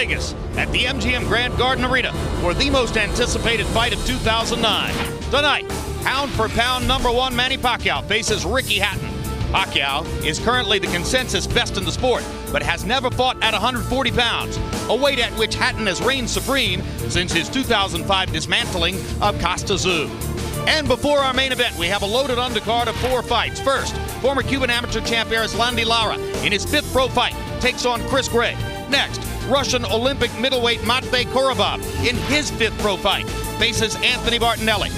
Vegas at the MGM Grand Garden Arena for the most anticipated fight of 2009. Tonight, pound for pound #1 Manny Pacquiao faces Ricky Hatton. Pacquiao is currently the consensus best in the sport, but has never fought at 140 pounds, a weight at which Hatton has reigned supreme since his 2005 dismantling of Costa Zoo. And before our main event, we have a loaded undercard of 4 fights. First, former Cuban amateur champ Landy Lara, in his 5th pro fight, takes on Chris Gray. Next, Russian Olympic middleweight Matvey Korobov, in his 5th pro fight, faces Anthony Bartinelli.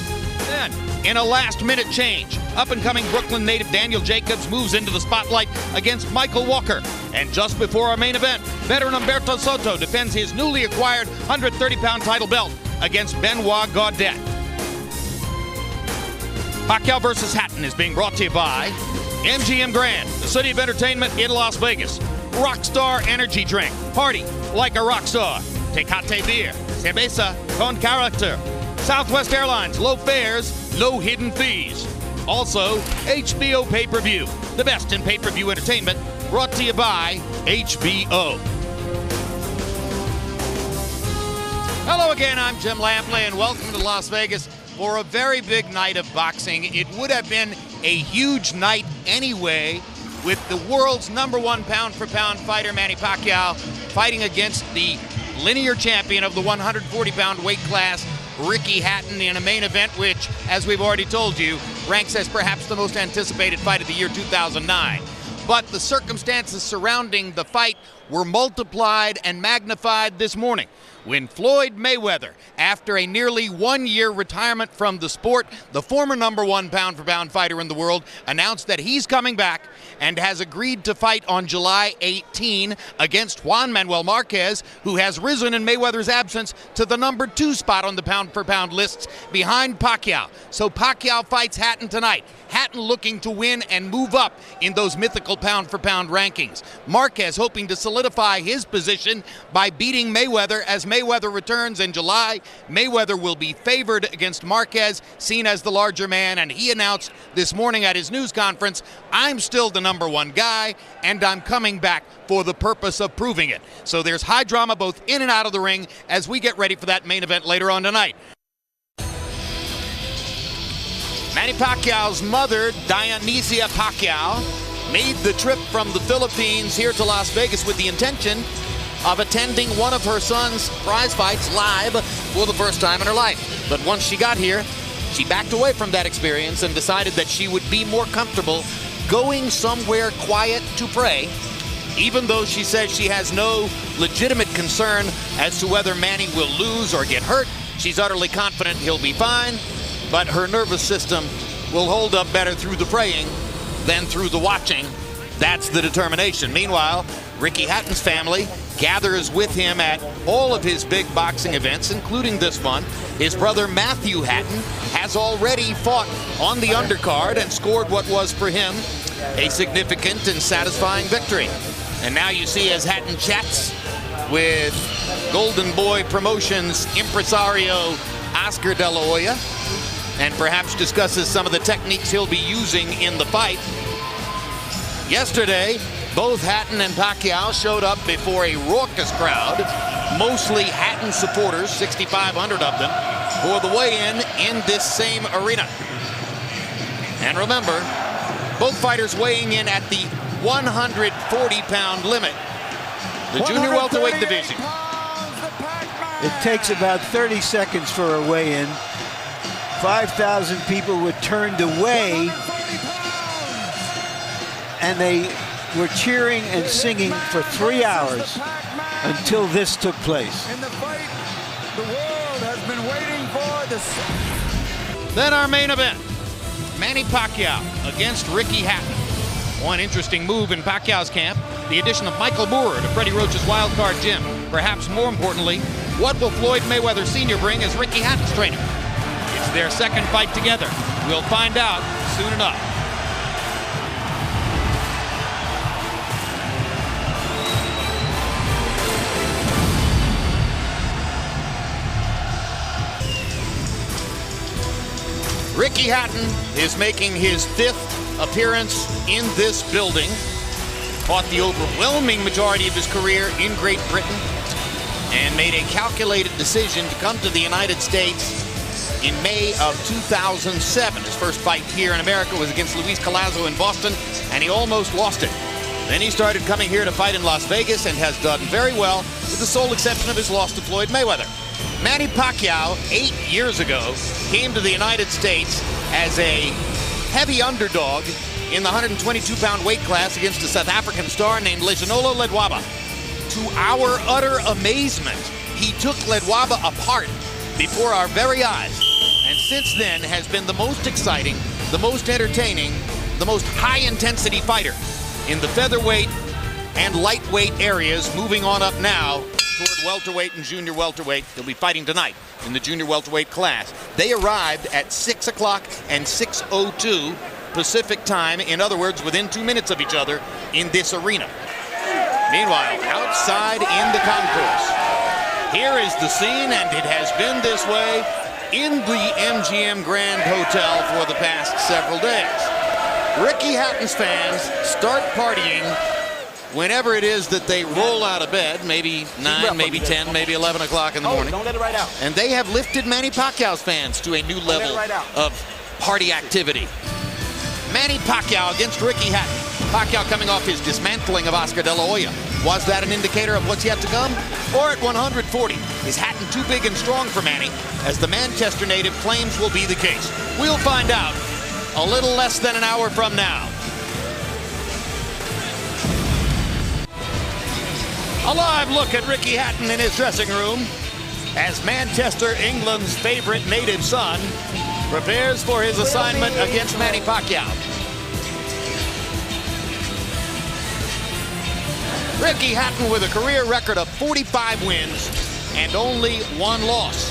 Then, in a last-minute change, up-and-coming Brooklyn native Daniel Jacobs moves into the spotlight against Michael Walker. And just before our main event, veteran Humberto Soto defends his newly acquired 130-pound title belt against Benoit Gaudet. Pacquiao versus Hatton is being brought to you by MGM Grand, the city of entertainment in Las Vegas. Rockstar Energy Drink. Party like a rock star. Tecate Beer. Cerveza con character. Southwest Airlines. Low fares, low hidden fees. Also, HBO PPV, the best in pay-per-view entertainment, brought to you by HBO. Hello again, I'm Jim Lampley, and welcome to Las Vegas for a very big night of boxing. It would have been a huge night anyway, with the world's #1 pound-for-pound fighter, Manny Pacquiao, fighting against the linear champion of the 140-pound weight class, Ricky Hatton, in a main event which, as we've already told you, ranks as perhaps the most anticipated fight of the year 2009. But the circumstances surrounding the fight were multiplied and magnified this morning when Floyd Mayweather, after a nearly 1-year retirement from the sport, the former #1 pound-for-pound fighter in the world, announced that he's coming back and has agreed to fight on July 18 against Juan Manuel Marquez, who has risen in Mayweather's absence to the #2 spot on the pound-for-pound lists behind Pacquiao. So Pacquiao fights Hatton tonight. Hatton looking to win and move up in those mythical pound-for-pound rankings. Marquez hoping to solidify his position by beating Mayweather. As Mayweather returns in July, Mayweather will be favored against Marquez, seen as the larger man, and he announced this morning at his news conference, "I'm still the #1 guy, and I'm coming back for the purpose of proving it." So there's high drama both in and out of the ring as we get ready for that main event later on tonight. Manny Pacquiao's mother, Dionysia Pacquiao, made the trip from the Philippines here to Las Vegas with the intention of attending one of her son's prize fights live for the first time in her life. But once she got here, she backed away from that experience and decided that she would be more comfortable going somewhere quiet to pray, even though she says she has no legitimate concern as to whether Manny will lose or get hurt. She's utterly confident he'll be fine, but her nervous system will hold up better through the praying than through the watching. That's the determination. Meanwhile, Ricky Hatton's family gathers with him at all of his big boxing events, including this one. His brother Matthew Hatton has already fought on the undercard and scored what was for him a significant and satisfying victory. And now you see, as Hatton chats with Golden Boy Promotions impresario Oscar De La Hoya, and perhaps discusses some of the techniques he'll be using in the fight. Yesterday, both Hatton and Pacquiao showed up before a raucous crowd, mostly Hatton supporters, 6,500 of them, for the weigh-in in this same arena. And remember, both fighters weighing in at the 140-pound limit, the junior welterweight division. It takes about 30 seconds for a weigh-in. 5,000 people were turned away, and they were cheering and singing for 3 hours until this took place. In the fight the world has been waiting for. Then our main event, Manny Pacquiao against Ricky Hatton. One interesting move in Pacquiao's camp, the addition of Michael Moorer to Freddie Roach's wildcard gym. Perhaps more importantly, what will Floyd Mayweather Sr. bring as Ricky Hatton's trainer? It's their second fight together. We'll find out soon enough. Ricky Hatton is making his 5th appearance in this building. Fought the overwhelming majority of his career in Great Britain. and made a calculated decision to come to the United States in May of 2007. His first fight here in America was against Luis Collazo in Boston, and he almost lost it. Then he started coming here to fight in Las Vegas and has done very well, with the sole exception of his loss to Floyd Mayweather. Manny Pacquiao, 8 years ago, came to the United States as a heavy underdog in the 122-pound weight class against a South African star named Lejanolo Ledwaba. To our utter amazement, he took Ledwaba apart before our very eyes, and since then has been the most exciting, the most entertaining, the most high-intensity fighter in the featherweight and lightweight areas, moving on up now toward welterweight and junior welterweight. He'll be fighting tonight in the junior welterweight class. They arrived at 6 o'clock and 6:02 Pacific time, in other words, within 2 minutes of each other in this arena. Meanwhile, outside in the concourse, here is the scene, and it has been this way in the MGM Grand Hotel for the past several days. Ricky Hatton's fans start partying whenever it is that they roll out of bed, maybe 9, maybe 10, maybe 11 o'clock in the morning. Don't let it right out. And they have lifted Manny Pacquiao's fans to a new level of party activity. Manny Pacquiao against Ricky Hatton. Pacquiao coming off his dismantling of Oscar De La Hoya. Was that an indicator of what's yet to come? Or at 140, is Hatton too big and strong for Manny, as the Manchester native claims will be the case? We'll find out a little less than an hour from now. A live look at Ricky Hatton in his dressing room as Manchester, England's favorite native son, prepares for his assignment against Manny Pacquiao. Ricky Hatton with a career record of 45 wins and only 1 loss.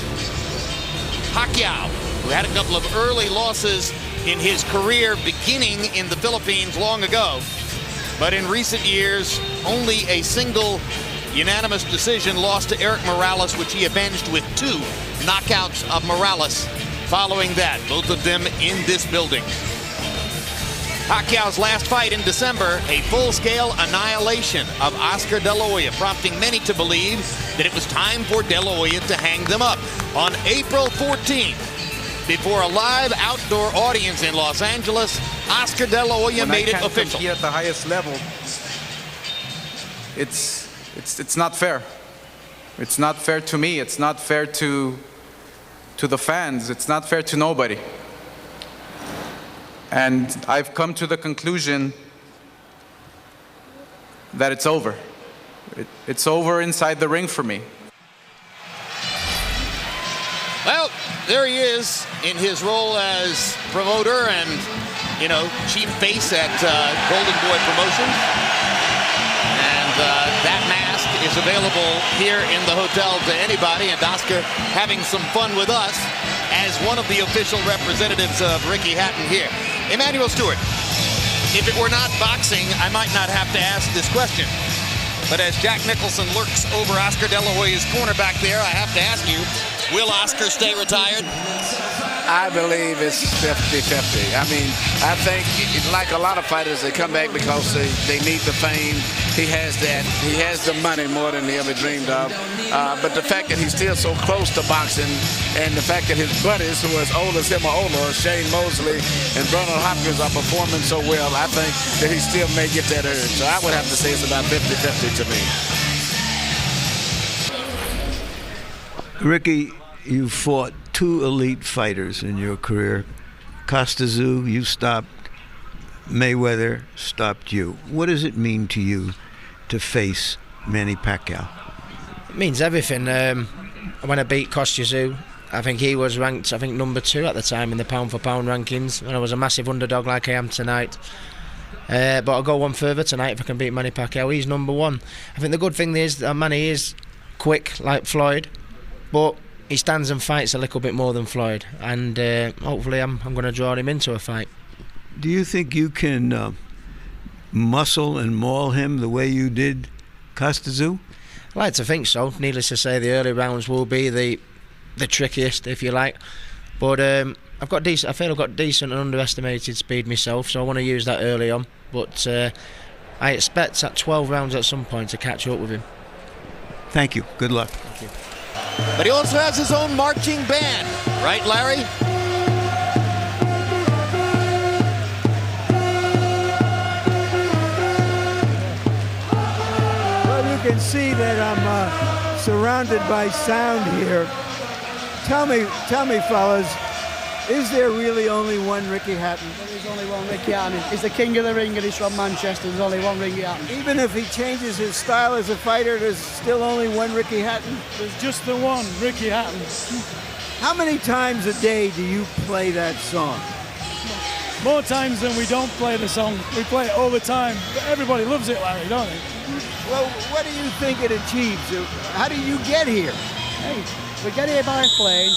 Pacquiao, who had a couple of early losses in his career beginning in the Philippines long ago, but in recent years, only a single unanimous decision loss to Eric Morales, which he avenged with 2 knockouts of Morales following that, both of them in this building. Pacquiao's last fight in December, a full-scale annihilation of Oscar De La Hoya, prompting many to believe that it was time for De La Hoya to hang them up. On April 14th, before a live outdoor audience in Los Angeles, Oscar De La Hoya made it official. Here at the highest level, it's not fair. It's not fair to me. It's not fair to the fans. It's not fair to nobody. And I've come to the conclusion that it's over. It's over inside the ring for me. Well, there he is in his role as promoter and, chief face at Golden Boy Promotions. And that mask is available here in the hotel to anybody, and Oscar having some fun with us as one of the official representatives of Ricky Hatton here. Emmanuel Stewart, if it were not boxing, I might not have to ask this question. But as Jack Nicholson lurks over Oscar De La Hoya's corner back there, I have to ask you, will Oscar stay retired? I believe it's 50-50. I mean, I think, like a lot of fighters, they come back because they need the fame. He has that. He has the money more than he ever dreamed of. But the fact that he's still so close to boxing, and the fact that his buddies, who are as old as him or older, Shane Mosley and Bernard Hopkins, are performing so well, I think that he still may get that urge. So I would have to say it's about 50-50 to me. Ricky, you fought 2 elite fighters in your career. Costa-Tszyu, you stopped. Mayweather stopped you. What does it mean to you to face Manny Pacquiao? It means everything. When I beat Costa-Tszyu, I think he was ranked, number 2 at the time in the pound-for-pound rankings, and I was a massive underdog like I am tonight. But I'll go one further tonight if I can beat Manny Pacquiao. He's number 1. I think the good thing is that Manny is quick like Floyd, but he stands and fights a little bit more than Floyd, and hopefully I'm going to draw him into a fight. Do you think you can muscle and maul him the way you did Costa-Tszyu? I like to think so. Needless to say, the early rounds will be the trickiest, if you like. But I feel I've got decent and underestimated speed myself, so I want to use that early on. But I expect at 12 rounds at some point to catch up with him. Thank you. Good luck. But he also has his own marching band. Right, Larry? Well, you can see that I'm surrounded by sound here. Tell me, fellas, is there really only one Ricky Hatton? There is only one Ricky Hatton. He's the king of the ring and he's from Manchester. There's only one Ricky Hatton. Even if he changes his style as a fighter, there's still only one Ricky Hatton? There's just the one Ricky Hatton. How many times a day do you play that song? More times than we don't play the song. We play it all the time. But everybody loves it, Larry, don't they? Well, what do you think it achieves? How do you get here? Hey, we get here by plane.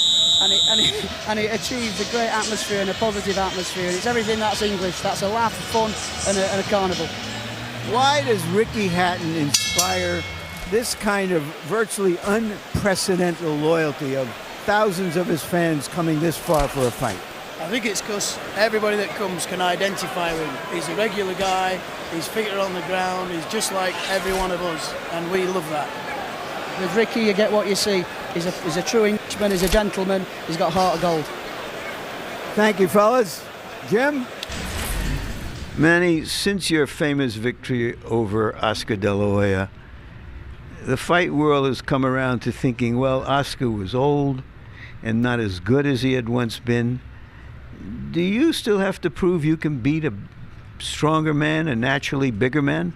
And it achieves a great atmosphere and a positive atmosphere. And it's everything that's English. That's a laugh, fun, and a carnival. Why does Ricky Hatton inspire this kind of virtually unprecedented loyalty of thousands of his fans coming this far for a fight? I think it's because everybody that comes can identify with him. He's a regular guy. He's fitter on the ground. He's just like every one of us, and we love that. With Ricky, you get what you see. He's a true Englishman, he's a gentleman, he's got a heart of gold. Thank you, fellas. Jim? Manny, since your famous victory over Oscar De La Hoya, the fight world has come around to thinking, well, Oscar was old and not as good as he had once been. Do you still have to prove you can beat a stronger man, a naturally bigger man?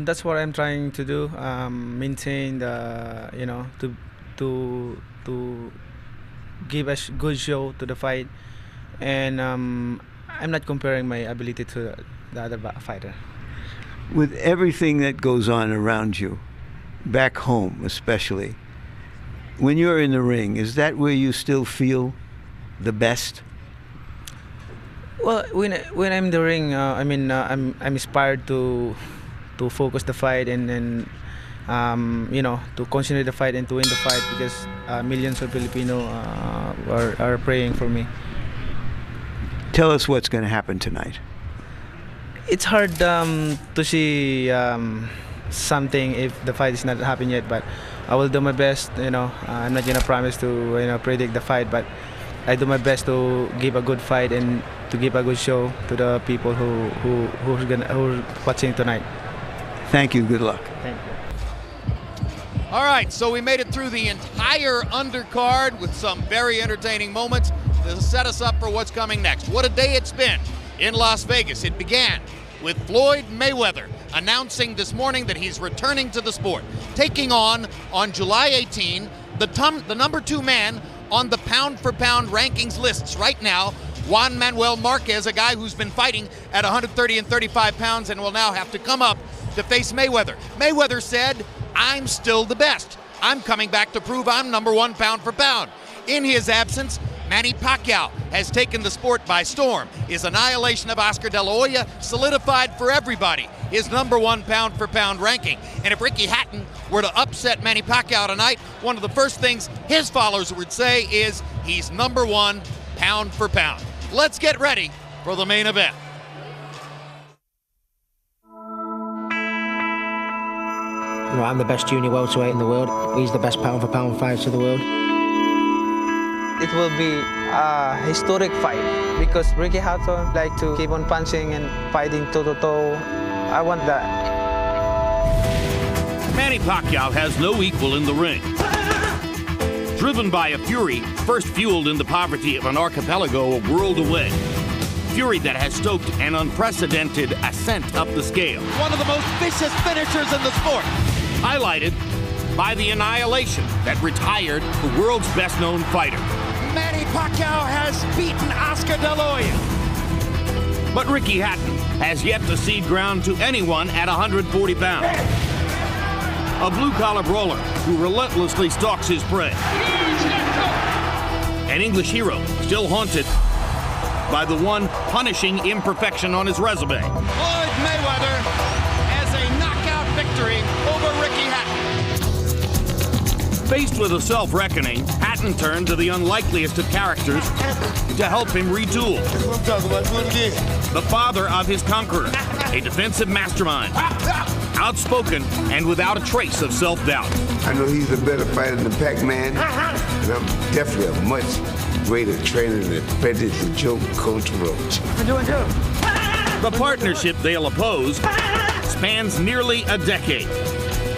That's what I'm trying to do. Maintain the, to give a good show to the fight, and I'm not comparing my ability to the other fighter. With everything that goes on around you, back home especially, when you're in the ring, is that where you still feel the best? Well, when I'm in the ring, I'm inspired to focus the fight and to continue the fight and to win the fight, because millions of Filipino are praying for me. Tell us what's going to happen tonight. It's hard to see something if the fight is not happening yet, but I will do my best. I'm not gonna promise to predict the fight, but I do my best to give a good fight and to give a good show to the people who are watching tonight. Thank you. Good luck. Thank you. All right, so we made it through the entire undercard with some very entertaining moments to set us up for what's coming next. What a day it's been in Las Vegas. It began with Floyd Mayweather announcing this morning that he's returning to the sport, taking on July 18, the number 2 man on the pound-for-pound rankings lists right now, Juan Manuel Marquez, a guy who's been fighting at 130 and 35 pounds and will now have to come up to face Mayweather. Mayweather said, "I'm still the best. I'm coming back to prove I'm number 1 pound for pound." In his absence, Manny Pacquiao has taken the sport by storm. His annihilation of Oscar De La Hoya solidified for everybody his number 1 pound for pound ranking. And if Ricky Hatton were to upset Manny Pacquiao tonight, one of the first things his followers would say is he's number 1 pound for pound. Let's get ready for the main event. I'm the best junior welterweight in the world. He's the best pound for pound fighter in the world. It will be a historic fight because Ricky Hatton like to keep on punching and fighting toe-to-toe. I want that. Manny Pacquiao has no equal in the ring. Driven by a fury first fueled in the poverty of an archipelago a world away. Fury that has stoked an unprecedented ascent up the scale. One of the most vicious finishers in the sport. Highlighted by the annihilation that retired the world's best-known fighter. Manny Pacquiao has beaten Oscar De La Hoya. But Ricky Hatton has yet to cede ground to anyone at 140 pounds. A blue-collar brawler who relentlessly stalks his prey. An English hero still haunted by the one punishing imperfection on his resume. Floyd Mayweather has a knockout victory over Ricky Hatton. Faced with a self-reckoning, Hatton turned to the unlikeliest of characters to help him retool. That's what I'm talking about. That's what it is. The father of his conqueror, a defensive mastermind. outspoken, and without a trace of self-doubt. I know he's a better fighter than Pac-Man, and I'm definitely a much greater trainer than Predator Joe Coach Roach. The partnership they'll oppose spans nearly a decade.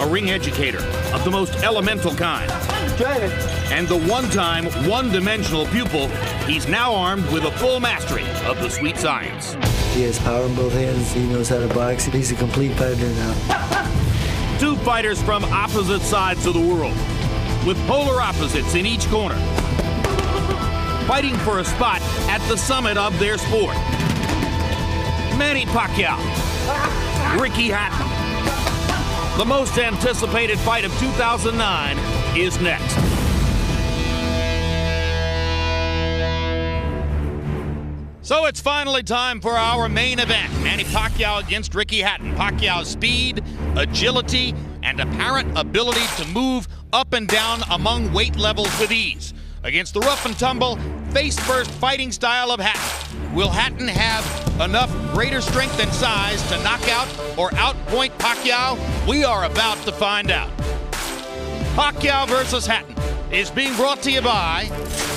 A ring educator of the most elemental kind. And the one-time, one-dimensional pupil, he's now armed with a full mastery of the sweet science. He has power in both hands. He knows how to box. He's a complete fighter now. Two fighters from opposite sides of the world, with polar opposites in each corner, fighting for a spot at the summit of their sport. Manny Pacquiao, Ricky Hatton. The most anticipated fight of 2009 is next. So it's finally time for our main event. Manny Pacquiao against Ricky Hatton. Pacquiao's speed, agility, and apparent ability to move up and down among weight levels with ease against the rough and tumble, face-first fighting style of Hatton. Will Hatton have enough greater strength and size to knock out or outpoint Pacquiao? We are about to find out. Pacquiao versus Hatton is being brought to you by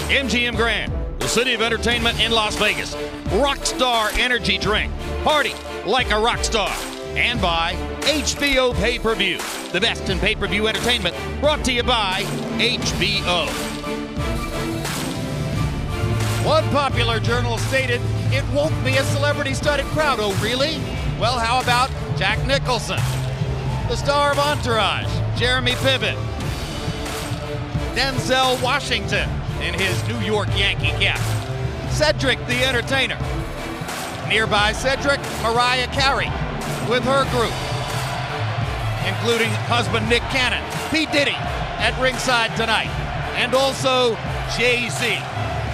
MGM Grand, the city of entertainment in Las Vegas. Rockstar Energy Drink. Party like a rock star. And by HBO PPV, the best in pay-per-view entertainment, brought to you by HBO. One popular journal stated, "It won't be a celebrity-studded crowd." Oh, really? Well, how about Jack Nicholson? The star of Entourage, Jeremy Piven. Denzel Washington in his New York Yankee cap. Cedric the Entertainer. Nearby Cedric, Mariah Carey with her group, including husband Nick Cannon, P. Diddy at ringside tonight, and also Jay-Z.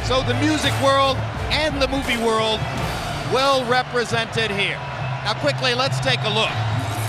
So the music world and the movie world well represented here. Now quickly, let's take a look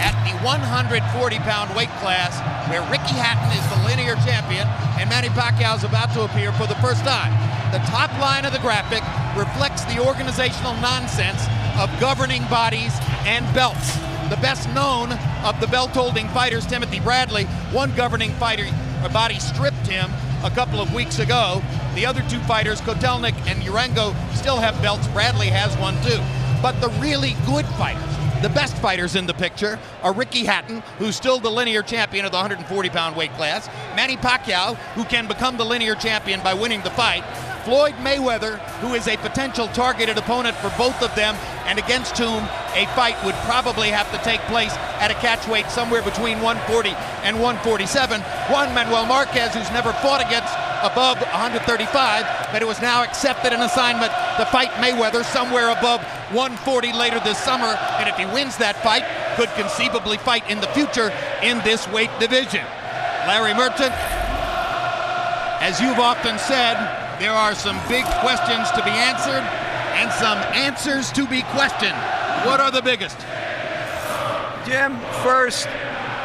at the 140-pound weight class where Ricky Hatton is the linear champion and Manny Pacquiao is about to appear for the first time. The top line of the graphic reflects the organizational nonsense of governing bodies and belts. The best known of the belt-holding fighters, Timothy Bradley, one governing body stripped him a couple of weeks ago. The other two fighters, Kotelnik and Urango, still have belts. Bradley has one too. But the really good fighters, the best fighters in the picture, are Ricky Hatton, who's still the linear champion of the 140-pound weight class, Manny Pacquiao, who can become the linear champion by winning the fight, Floyd Mayweather, who is a potential targeted opponent for both of them, and against whom a fight would probably have to take place at a catch weight somewhere between 140 and 147. Juan Manuel Marquez, who's never fought against above 135, but it was now accepted an assignment to fight Mayweather somewhere above 140 later this summer, and if he wins that fight, could conceivably fight in the future in this weight division. Larry Merchant, as you've often said, there are some big questions to be answered and some answers to be questioned. What are the biggest? Jim, first,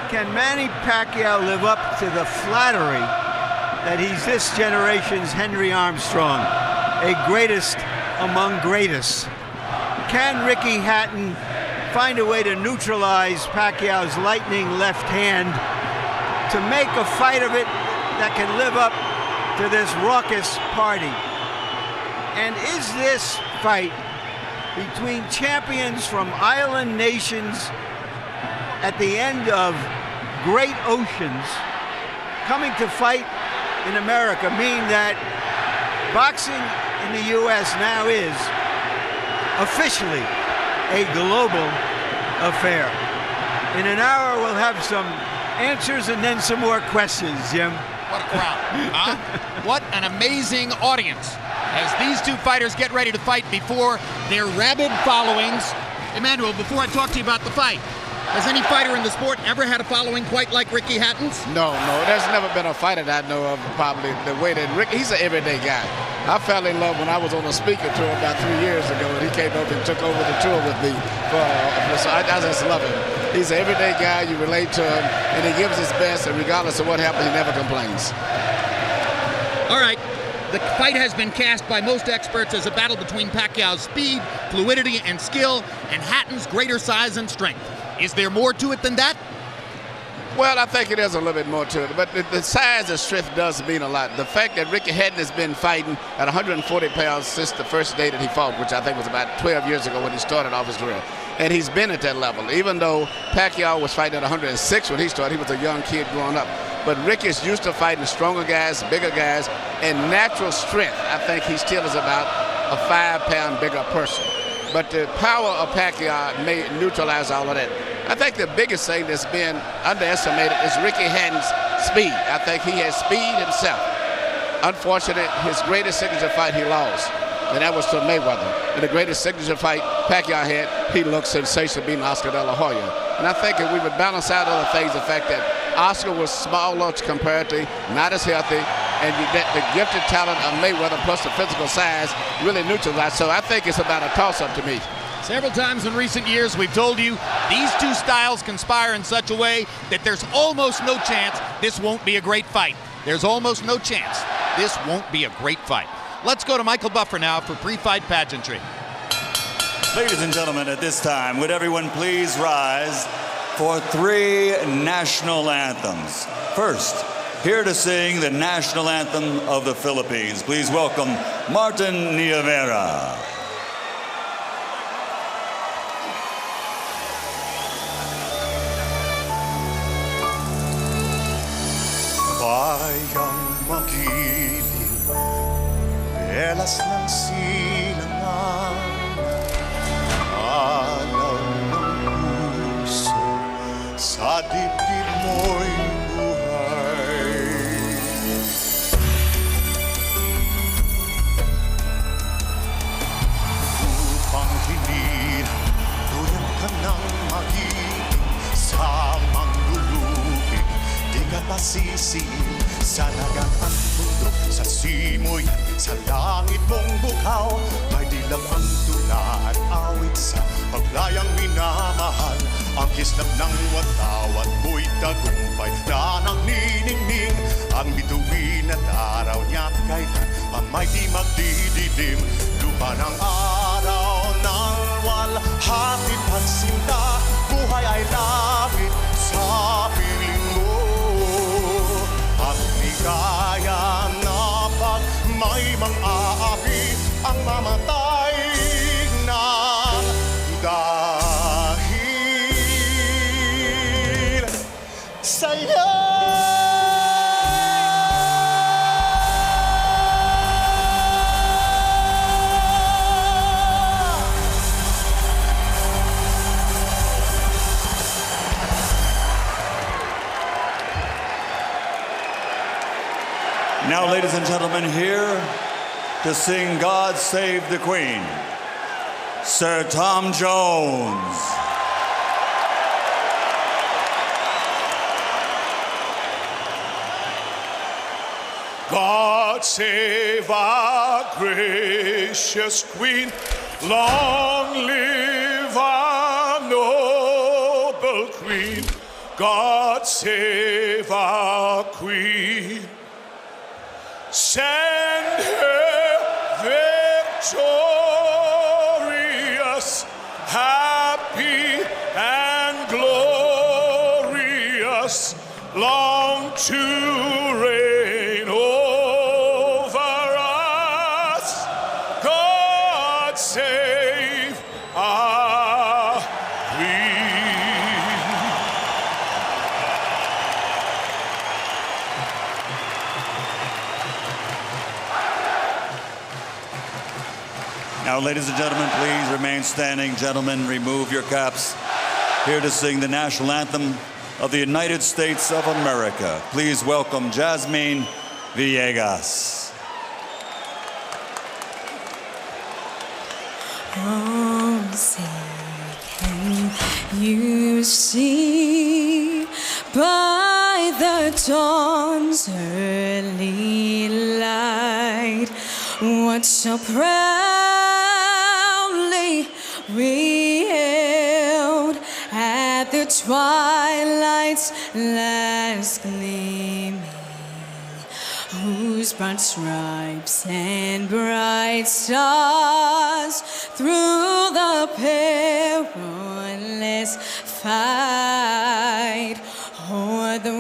can Manny Pacquiao live up to the flattery that he's this generation's Henry Armstrong, a greatest among greatest? Can Ricky Hatton find a way to neutralize Pacquiao's lightning left hand to make a fight of it that can live up to this raucous party? And is this fight between champions from island nations at the end of great oceans coming to fight in America mean that boxing in the U.S. now is officially a global affair? In an hour, we'll have some answers and then some more questions, Jim. What a crowd, huh? What an amazing audience as these two fighters get ready to fight before their rabid followings. Emmanuel, before I talk to you about the fight, has any fighter in the sport ever had a following quite like Ricky Hatton's? No, there's never been a fighter that I know of probably the way that Ricky, he's an everyday guy. I fell in love when I was on a speaker tour about 3 years ago, and he came over and took over the tour with me. So I just love him. He's an everyday guy, you relate to him, and he gives his best, and regardless of what happens, he never complains. All right. The fight has been cast by most experts as a battle between Pacquiao's speed, fluidity, and skill, and Hatton's greater size and strength. Is there more to it than that? Well, I think it is a little bit more to it, but the size and strength does mean a lot. The fact that Ricky Hatton has been fighting at 140 pounds since the first day that he fought, which I think was about 12 years ago when he started off his career, and he's been at that level. Even though Pacquiao was fighting at 106 when he started, he was a young kid growing up. But Ricky is used to fighting stronger guys, bigger guys, and natural strength. I think he still is about a 5-pound bigger person. But the power of Pacquiao may neutralize all of that. I think the biggest thing that's been underestimated is Ricky Hatton's speed. I think he has speed himself. Unfortunately, his greatest signature fight he lost, and that was to Mayweather. And the greatest signature fight Pacquiao had, he looked sensational beating Oscar De La Hoya. And I think if we would balance out other things, the fact that Oscar was smaller comparatively, not as healthy, and the gifted talent of Mayweather plus the physical size really neutralized. So I think it's about a toss-up to me. Several times in recent years, we've told you these two styles conspire in such a way that there's almost no chance this won't be a great fight. There's almost no chance this won't be a great fight. Let's go to Michael Buffer now for pre-fight pageantry. Ladies and gentlemen, at this time, would everyone please rise for 3 national anthems. First, here to sing the national anthem of the Philippines. Please welcome Martin Nievera. Bayang magiling, belas ng silangan, alaw ng puso, sa dibdib mo'y buhay. Upang hinirang, tulad ka ng magiling, sa manlulupig, di ka pasisi. Sa dagat at bundok, sa simoy at sa langit mong bukhaw, may dilag ang tula at awit sa paglayang minamahal. Ang kislap ng watawat mo'y tagumpay na nangniningning. Ang bituin at araw niya't kailan mamay di magdidilim. Lupa ng araw ng walhati pagsinta, buhay ay lapit sa piling mo. At di kaya na pag may mang-aapi ang mamatay ng dahil sa'yo. Now, ladies and gentlemen, here to sing God Save the Queen, Sir Tom Jones. God save our gracious Queen, long live our noble Queen. God save our Queen. Send her victorious, happy and glorious, long to reign over us. God save our Queen. Now, ladies and gentlemen, please remain standing. Gentlemen, remove your caps. Here to sing the national anthem of the United States of America. Please welcome Jasmine Villegas. Oh, say, can you see by the dawn's early light what so proudly we hailed at the twilight's last gleaming, whose broad stripes and bright stars through the perilous fight. O'er the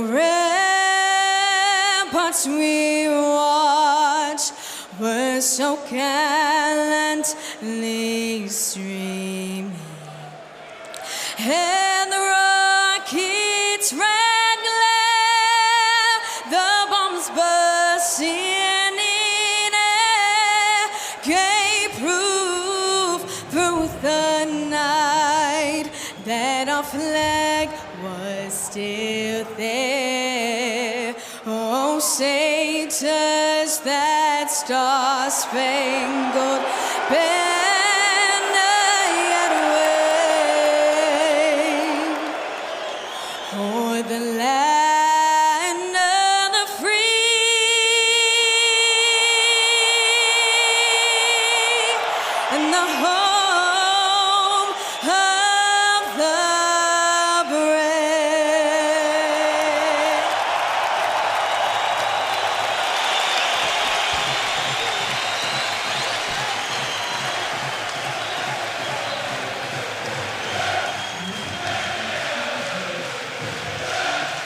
ramparts we watch were so gallantly streaming, and the rockets ran glare, the bombs bursting in air, gave proof through the night that our flag was still there. Oh, say does that star-spangled banner yet wave o'er the land of the free and the home of the brave.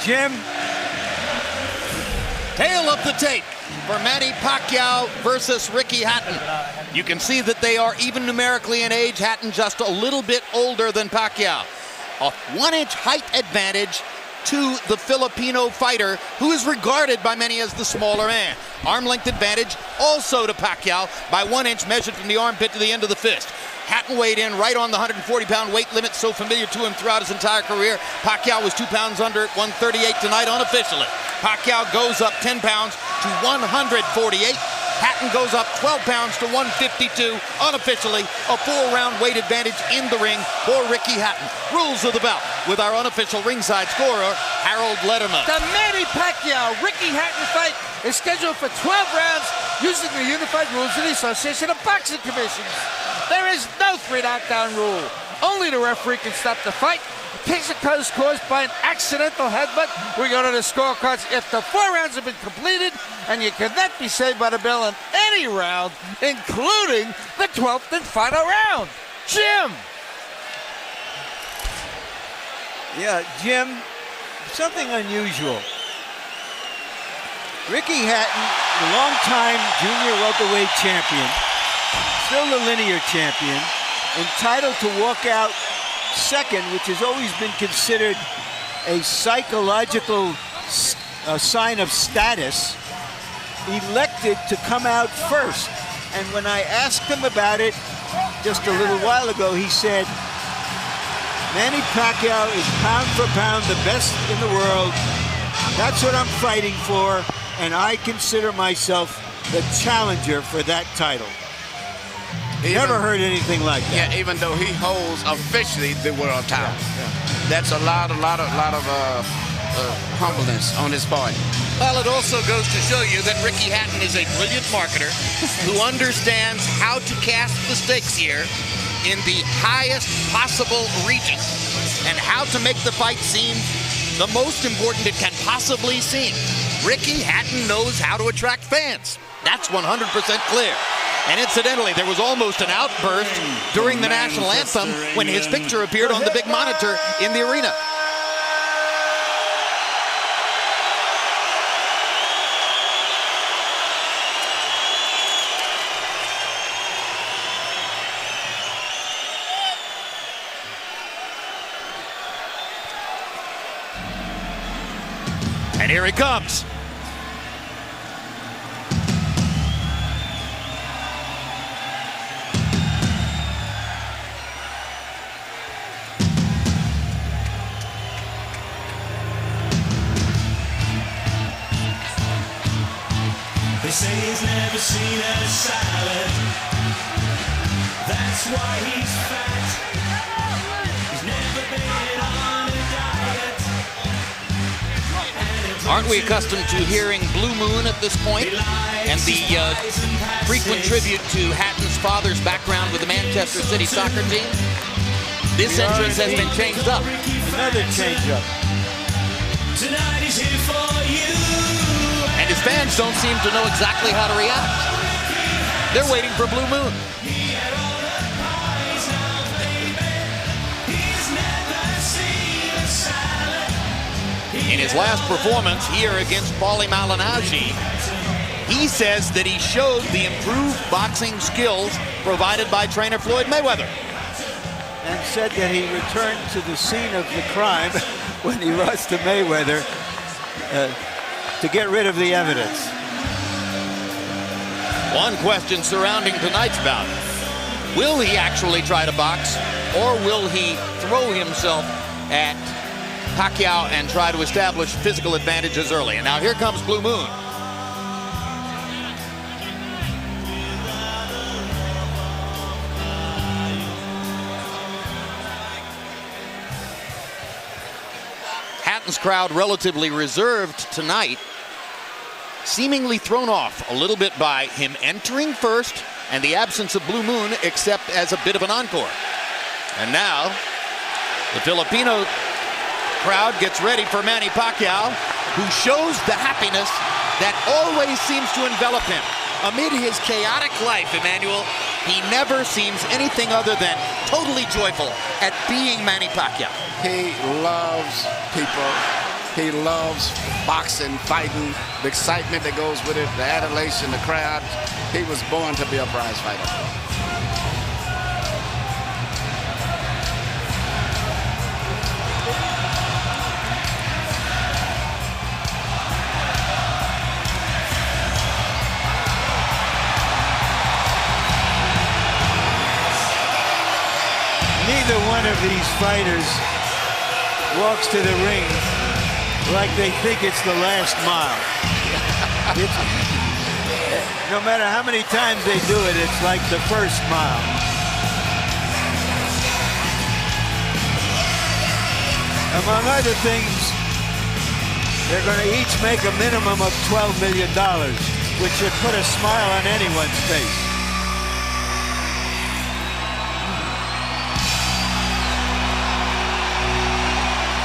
Jim? Tail of the tape for Manny Pacquiao versus Ricky Hatton. You can see that they are even numerically in age. Hatton just a little bit older than Pacquiao. A 1-inch height advantage to the Filipino fighter, who is regarded by many as the smaller man. Arm length advantage also to Pacquiao by 1 inch, measured from the armpit to the end of the fist. Hatton weighed in right on the 140-pound weight limit, so familiar to him throughout his entire career. Pacquiao was 2 pounds under at 138 tonight unofficially. Pacquiao goes up 10 pounds to 148. Hatton goes up 12 pounds to 152 unofficially. A 4-round weight advantage in the ring for Ricky Hatton. Rules of the bout with our unofficial ringside scorer, Harold Letterman. The Manny Pacquiao-Ricky Hatton fight is scheduled for 12 rounds using the unified rules of the Association of Boxing Commissions. There is no 3-knockdown rule. Only the referee can stop the fight. Case is caused by an accidental headbutt. We go to the scorecards if the 4 rounds have been completed, and you cannot be saved by the bell in any round, including the 12th and final round. Jim! Yeah, Jim, something unusual. Ricky Hatton, the longtime junior welterweight champion, still the linear champion, entitled to walk out second, which has always been considered a psychological sign of status, elected to come out first. And when I asked him about it just a little while ago, he said, Manny Pacquiao is pound for pound the best in the world. That's what I'm fighting for, and I consider myself the challenger for that title. Never heard anything like that. Yeah, even though he holds officially the world title. That's a lot of humbleness on his part. Well, it also goes to show you that Ricky Hatton is a brilliant marketer who understands how to cast the stakes here in the highest possible region and how to make the fight seem the most important it can possibly seem. Ricky Hatton knows how to attract fans. That's 100% clear. And incidentally, there was almost an outburst during the national anthem when his picture appeared on the big monitor in the arena. And here he comes. They say he's never seen a salad. That's why he's fat. He's never been on a diet. Aren't we accustomed to hearing Blue Moon at this point? And the frequent tribute to Hatton's father's background with the Manchester City soccer team? This entrance has been changed up. Another change up. Tonight is here for you. And his fans don't seem to know exactly how to react. They're waiting for Blue Moon. He's never seen his last performance here against Paulie Malignaggi, he says that he showed the improved boxing skills provided by trainer Floyd Mayweather. And said that he returned to the scene of the crime when he rushed to Mayweather to get rid of the evidence. One question surrounding tonight's bout. Will he actually try to box, or will he throw himself at Pacquiao and try to establish physical advantages early? And now here comes Blue Moon. Hatton's crowd relatively reserved tonight, seemingly thrown off a little bit by him entering first and the absence of Blue Moon, except as a bit of an encore. And now the Filipino crowd gets ready for Manny Pacquiao, who shows the happiness that always seems to envelop him. Amid his chaotic life, Emmanuel, he never seems anything other than totally joyful at being Manny Pacquiao. He loves people. He loves boxing, fighting, the excitement that goes with it, the adulation, the crowd. He was born to be a prize fighter. Neither one of these fighters walks to the ring like they think it's the last mile. No matter how many times they do it, it's like the first mile. Among other things, they're going to each make a minimum of $12 million, which should put a smile on anyone's face.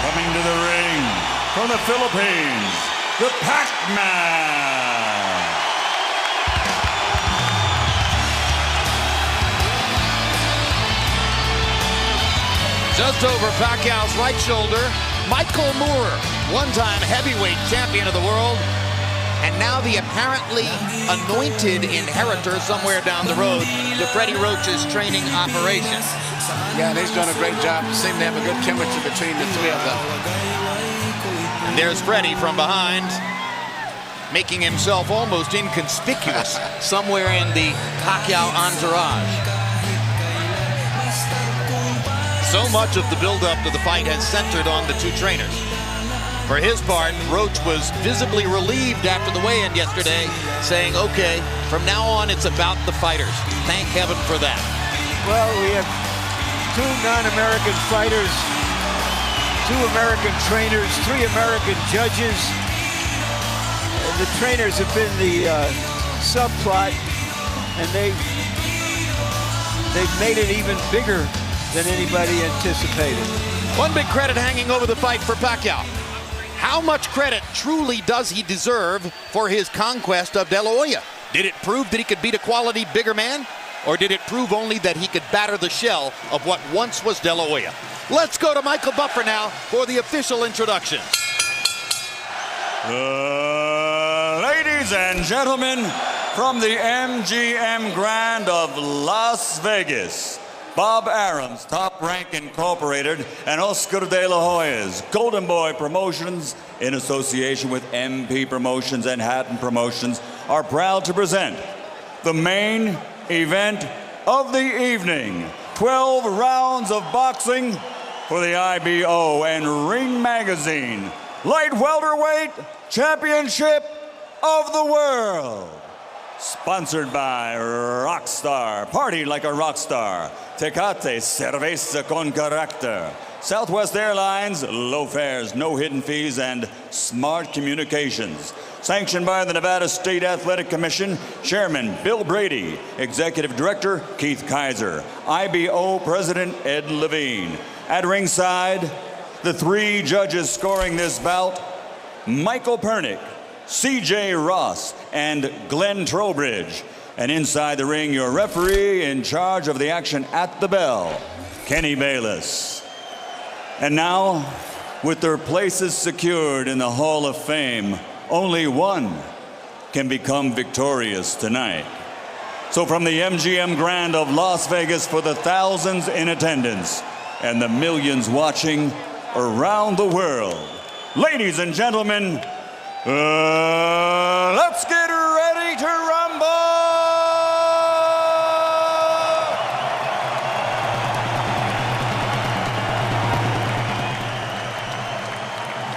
Coming to the ring from the Philippines, the Pac-Man. Just over Pacquiao's right shoulder, Michael Moore, one-time heavyweight champion of the world, and now the apparently anointed inheritor somewhere down the road to Freddie Roach's training operation. Yeah, and he's done a great job. Seem to have a good chemistry between the three of them. And there's Freddie from behind, making himself almost inconspicuous somewhere in the Pacquiao entourage. So much of the build-up to the fight has centered on the two trainers. For his part, Roach was visibly relieved after the weigh-in yesterday, saying, okay, from now on it's about the fighters. Thank heaven for that. Well, we have two non-American fighters, two American trainers, three American judges. The trainers have been the subplot, and they've made it even bigger than anybody anticipated. One big credit hanging over the fight for Pacquiao. How much credit truly does he deserve for his conquest of De La Hoya? Did it prove that he could beat a quality bigger man? Or did it prove only that he could batter the shell of what once was De La Hoya? Let's go to Michael Buffer now for the official introduction. Ladies and gentlemen, from the MGM Grand of Las Vegas, Bob Arum's Top Rank Incorporated and Oscar De La Hoya's Golden Boy Promotions, in association with MP Promotions and Hatton Promotions, are proud to present the main event of the evening. 12 rounds of boxing for the IBO and Ring Magazine Light Welterweight Championship of the World. Sponsored by Rockstar, party like a rockstar. Tecate, cerveza con carácter. Southwest Airlines, low fares, no hidden fees, and smart communications. Sanctioned by the Nevada State Athletic Commission, Chairman Bill Brady, Executive Director Keith Kaiser, IBO President Ed Levine. At ringside, the three judges scoring this bout, Michael Pernick, C.J. Ross, and Glenn Trowbridge. And inside the ring, your referee in charge of the action at the bell, Kenny Bayless. And now, with their places secured in the Hall of Fame, only one can become victorious tonight. So from the MGM Grand of Las Vegas, for the thousands in attendance and the millions watching around the world, ladies and gentlemen, let's get ready to rumble!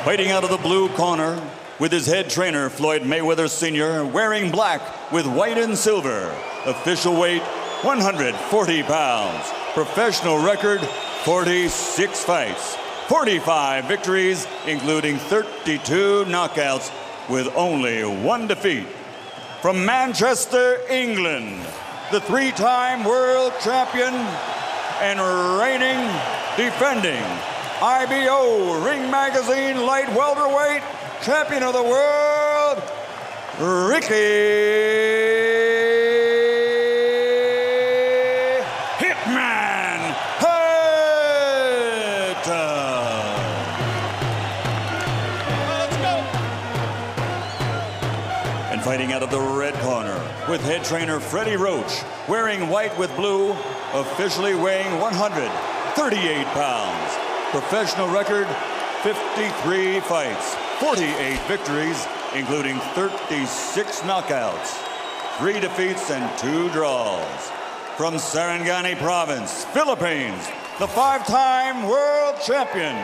Fighting out of the blue corner, with his head trainer, Floyd Mayweather Sr., wearing black with white and silver. Official weight, 140 pounds. Professional record, 46 fights. 45 victories, including 32 knockouts, with only one defeat. From Manchester, England, the three-time world champion and reigning, defending IBO Ring Magazine light welterweight champion of the world, Ricky Hitman Hatton. Let's go. And fighting out of the red corner, with head trainer Freddie Roach, wearing white with blue, officially weighing 138 pounds. Professional record, 53 fights, 48 victories, including 36 knockouts, 3 defeats and 2 draws. From Sarangani Province, Philippines, the 5-time world champion,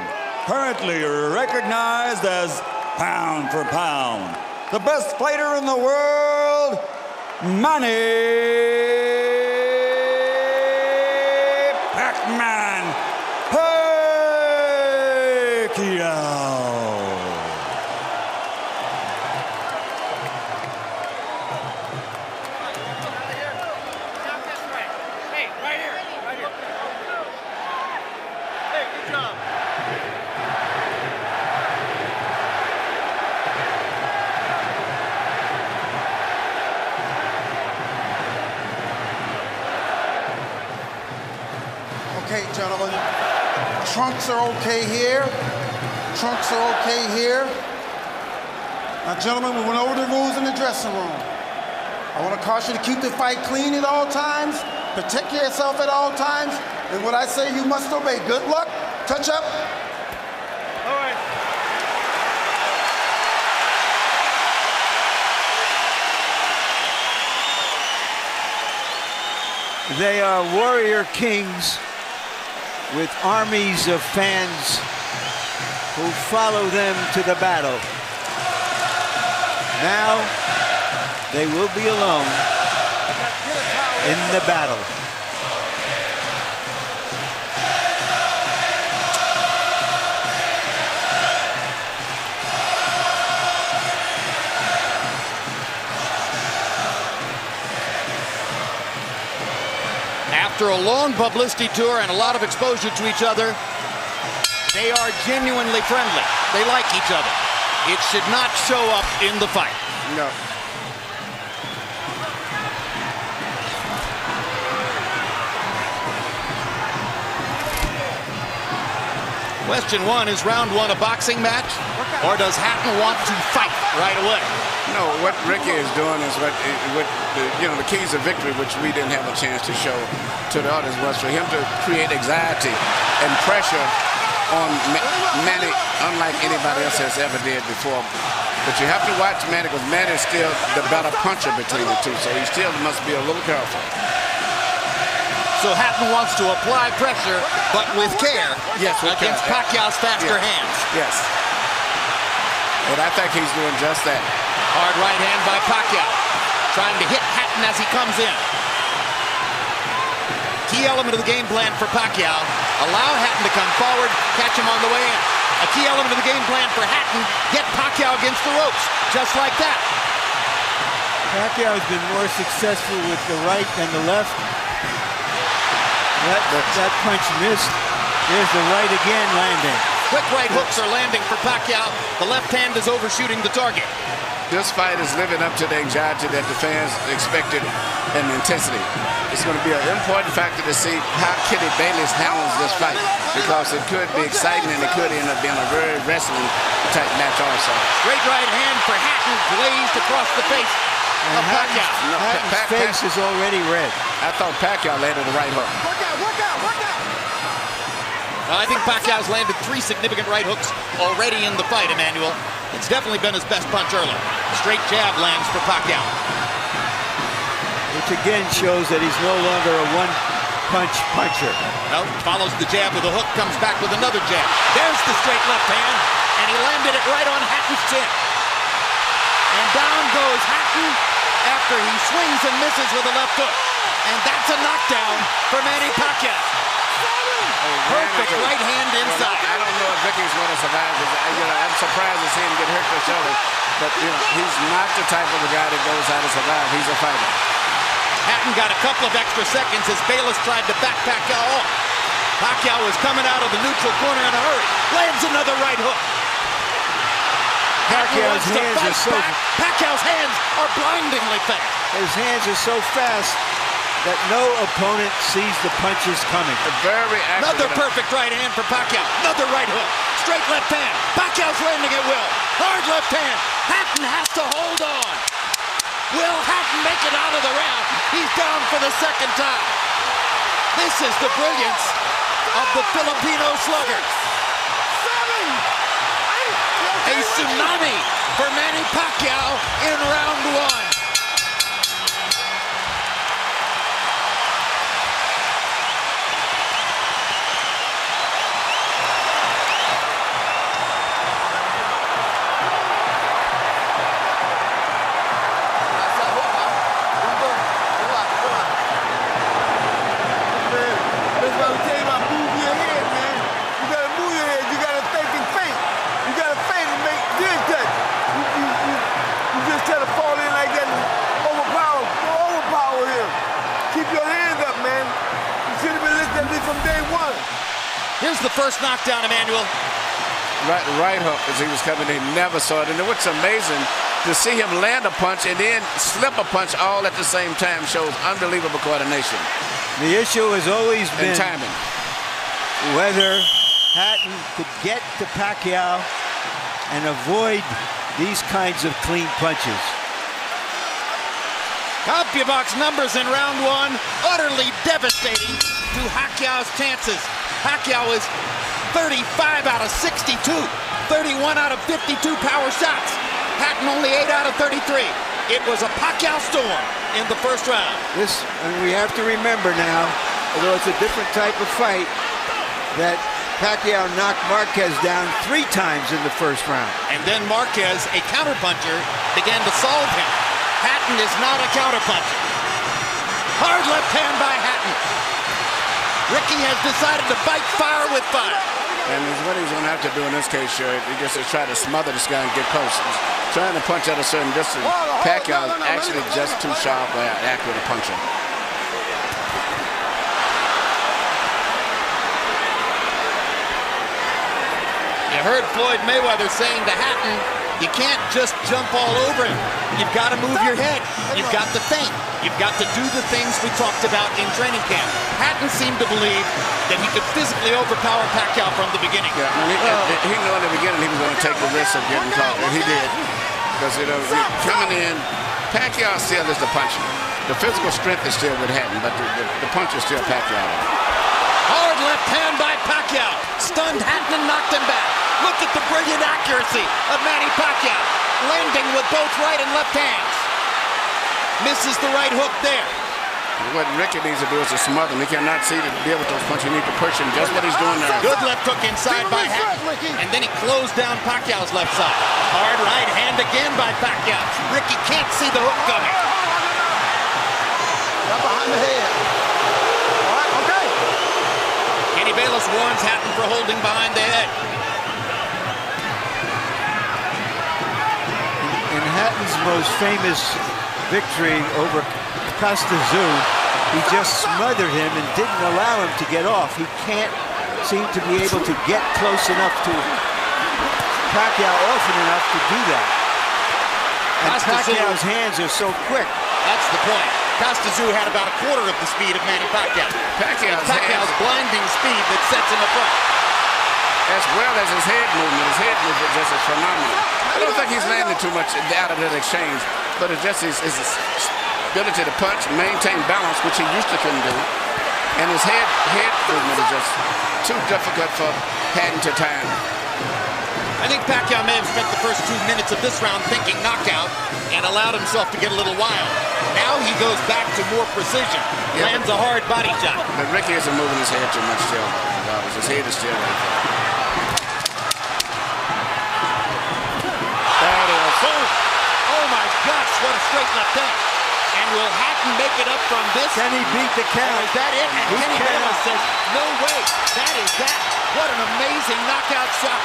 currently recognized as pound for pound, the best fighter in the world, Manny Pacquiao. Okay, gentlemen, trunks are okay here. Trunks are okay here. Now, gentlemen, we went over the rules in the dressing room. I want to caution you to keep the fight clean at all times, protect yourself at all times, and what I say you must obey. Good luck. Touch up. All right. They are warrior kings with armies of fans who follow them to the battle. Now they will be alone in the battle. After a long publicity tour and a lot of exposure to each other, they are genuinely friendly. They like each other. It should not show up in the fight. No. Question one, is round one a boxing match? Or does Hatton want to fight right away? No, what Ricky is doing is what the keys of victory, which we didn't have a chance to show to the audience, was for him to create anxiety and pressure on Manny, unlike anybody else has ever did before. But you have to watch Manny, because Manny is still the better puncher between the two, so he still must be a little careful. So Hatton wants to apply pressure, but with care, yes, against Pacquiao's faster hands. Yes. And I think he's doing just that. Hard right hand by Pacquiao, trying to hit Hatton as he comes in. Key element of the game plan for Pacquiao, allow Hatton to come forward, catch him on the way in. A key element of the game plan for Hatton, get Pacquiao against the ropes, just like that. Pacquiao has been more successful with the right than the left. That punch missed. There's the right again landing. Quick right hooks are landing for Pacquiao. The left hand is overshooting the target. This fight is living up to the anxiety that the fans expected and the intensity. It's going to be an important factor to see how Kenny Bayless handles this fight, because it could be exciting and it could end up being a very wrestling type match also. Great right hand for Hatton, glazed across the face of Pacquiao. Hatton's face is already red. I thought Pacquiao landed the right hook. Work out. I think Pacquiao's landed 3 significant right hooks already in the fight, Emmanuel. It's definitely been his best punch early. Straight jab lands for Pacquiao. Which again shows that he's no longer a one-punch puncher. No, follows the jab with a hook, comes back with another jab. There's the straight left hand, and he landed it right on Hatton's chin. And down goes Hatton after he swings and misses with a left hook. And that's a knockdown for Manny Pacquiao. Perfect right hand inside. I don't know if Ricky's going to survive. I'm surprised to see him get hurt for shoulder. But, he's not the type of a guy that goes out to survive. He's a fighter. Hatton got a couple of extra seconds as Bayless tried to back Pacquiao off. Pacquiao was coming out of the neutral corner in a hurry. Lands another right hook. Pacquiao's hands are so... Pacquiao's hands are blindingly fast. His hands are so fast that no opponent sees the punches coming. Very accurate. Another perfect right hand for Pacquiao. Another right hook. Straight left hand. Pacquiao's landing at will. Hard left hand. Hatton has to hold on. Will Hatton make it out of the round? He's down for the second time. This is the brilliance of the Filipino slugger. A tsunami for Manny Pacquiao in round 1. Here's the first knockdown, Emmanuel. Right hook as he was coming in, never saw it. And what's amazing, to see him land a punch and then slip a punch all at the same time shows unbelievable coordination. The issue has always been timing. Whether Hatton could get to Pacquiao and avoid these kinds of clean punches. CompuBox numbers in round 1, utterly devastating to Pacquiao's chances. Pacquiao is 35 out of 62, 31 out of 52 power shots. Hatton only 8 out of 33. It was a Pacquiao storm in the first round. And we have to remember now, although it's a different type of fight, that Pacquiao knocked Marquez down 3 times in the first round. And then Marquez, a counterpuncher, began to solve him. Hatton is not a counterpuncher. Hard left hand by Hatton. Ricky has decided to fight fire with fire. And what he's going to have to do in this case, sure, he just to try to smother this guy and get close. He's trying to punch at a certain distance. Pacquiao is actually just too sharp or accurate a puncher. You heard Floyd Mayweather saying to Hatton, you can't just jump all over him. You've got to move your head. You've got to think. You've got to do the things we talked about in training camp. Hatton seemed to believe that he could physically overpower Pacquiao from the beginning. Yeah, he knew in the beginning he was going to take the risk of getting caught, and he did. Because, coming in, Pacquiao still is the puncher. The physical strength is still with Hatton, but the punch is still Pacquiao. Hard left hand by Pacquiao. Stunned Hatton and knocked him back. Look at the brilliant accuracy of Manny Pacquiao, landing with both right and left hands. Misses the right hook there. What Ricky needs to do is to smother him. He cannot see to deal with those punches. He needs to push him, just what he's doing there. Good left hook inside by Hatton. And then he closed down Pacquiao's left side. Hard right hand again by Pacquiao. Ricky can't see the hook coming. Right behind the head. All right, okay. Kenny Bayless warns Hatton for holding behind the head. In Hatton's most famous victory over Costa Zoo, he just smothered him and didn't allow him to get off. He can't seem to be able to get close enough to Pacquiao often enough to do that. And Pacquiao's hands are so quick. That's the point. Costa had about a quarter of the speed of Manny Pacquiao. Pacquiao's blinding speed that sets him apart. As well as his head movement. His head movement just is phenomenal. I don't think he's landed too much out of that exchange, but it's just his ability to punch, maintain balance, which he used to couldn't do. And his head movement is just too difficult for Hatton to time. I think Pacquiao may have spent the first 2 minutes of this round thinking knockout and allowed himself to get a little wild. Now he goes back to more precision. Lands a hard body shot. But Ricky isn't moving his head too much still. His head is still right there. That is boom. Oh my gosh, what a straight left hand. And will Hatton make it up from this? Can he beat the count? Is that it? And Kenny Bella says, no way. That is that. What an amazing knockout shot.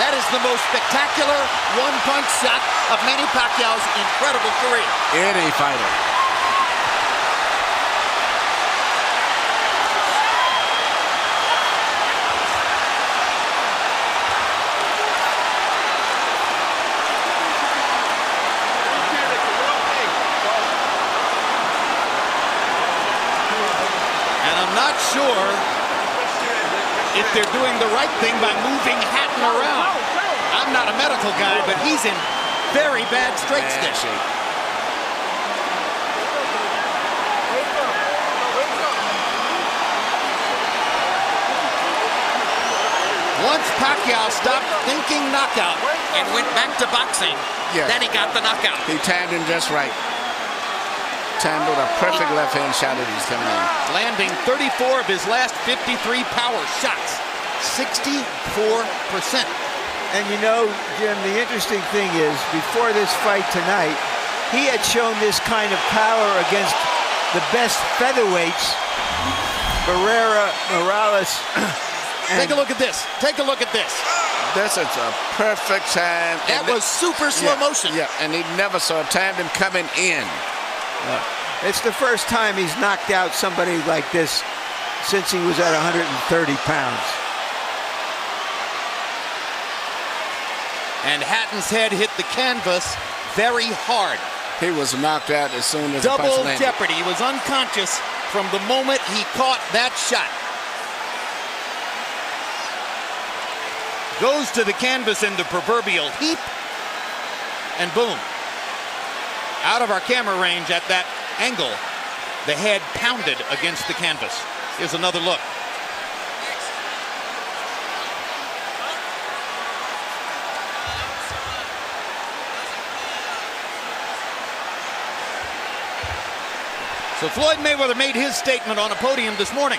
That is the most spectacular one-punch shot of Manny Pacquiao's incredible career. Any fighter. And I'm not sure if they're doing the right thing by moving Hatton around. I'm not a medical guy, but he's in very bad straight stick. Once Pacquiao stopped thinking knockout and went back to boxing, then he got the knockout. He timed him just right. Timed with a perfect left hand shot that he's coming in. Landing 34 of his last 53 power shots. 64%. And you know, Jim, the interesting thing is, before this fight tonight, he had shown this kind of power against the best featherweights, Barrera, Morales. Take a look at this. Take a look at this. This is a perfect time. That was super slow motion. Yeah, and he never saw timed him coming in. It's the first time he's knocked out somebody like this since he was at 130 pounds. And Hatton's head hit the canvas very hard. He was knocked out as soon as Double the punch landed. jeopardy. He was unconscious from the moment he caught that shot. Goes to the canvas in the proverbial heap, and boom. Out of our camera range at that angle, the head pounded against the canvas. Here's another look. So Floyd Mayweather made his statement on a podium this morning,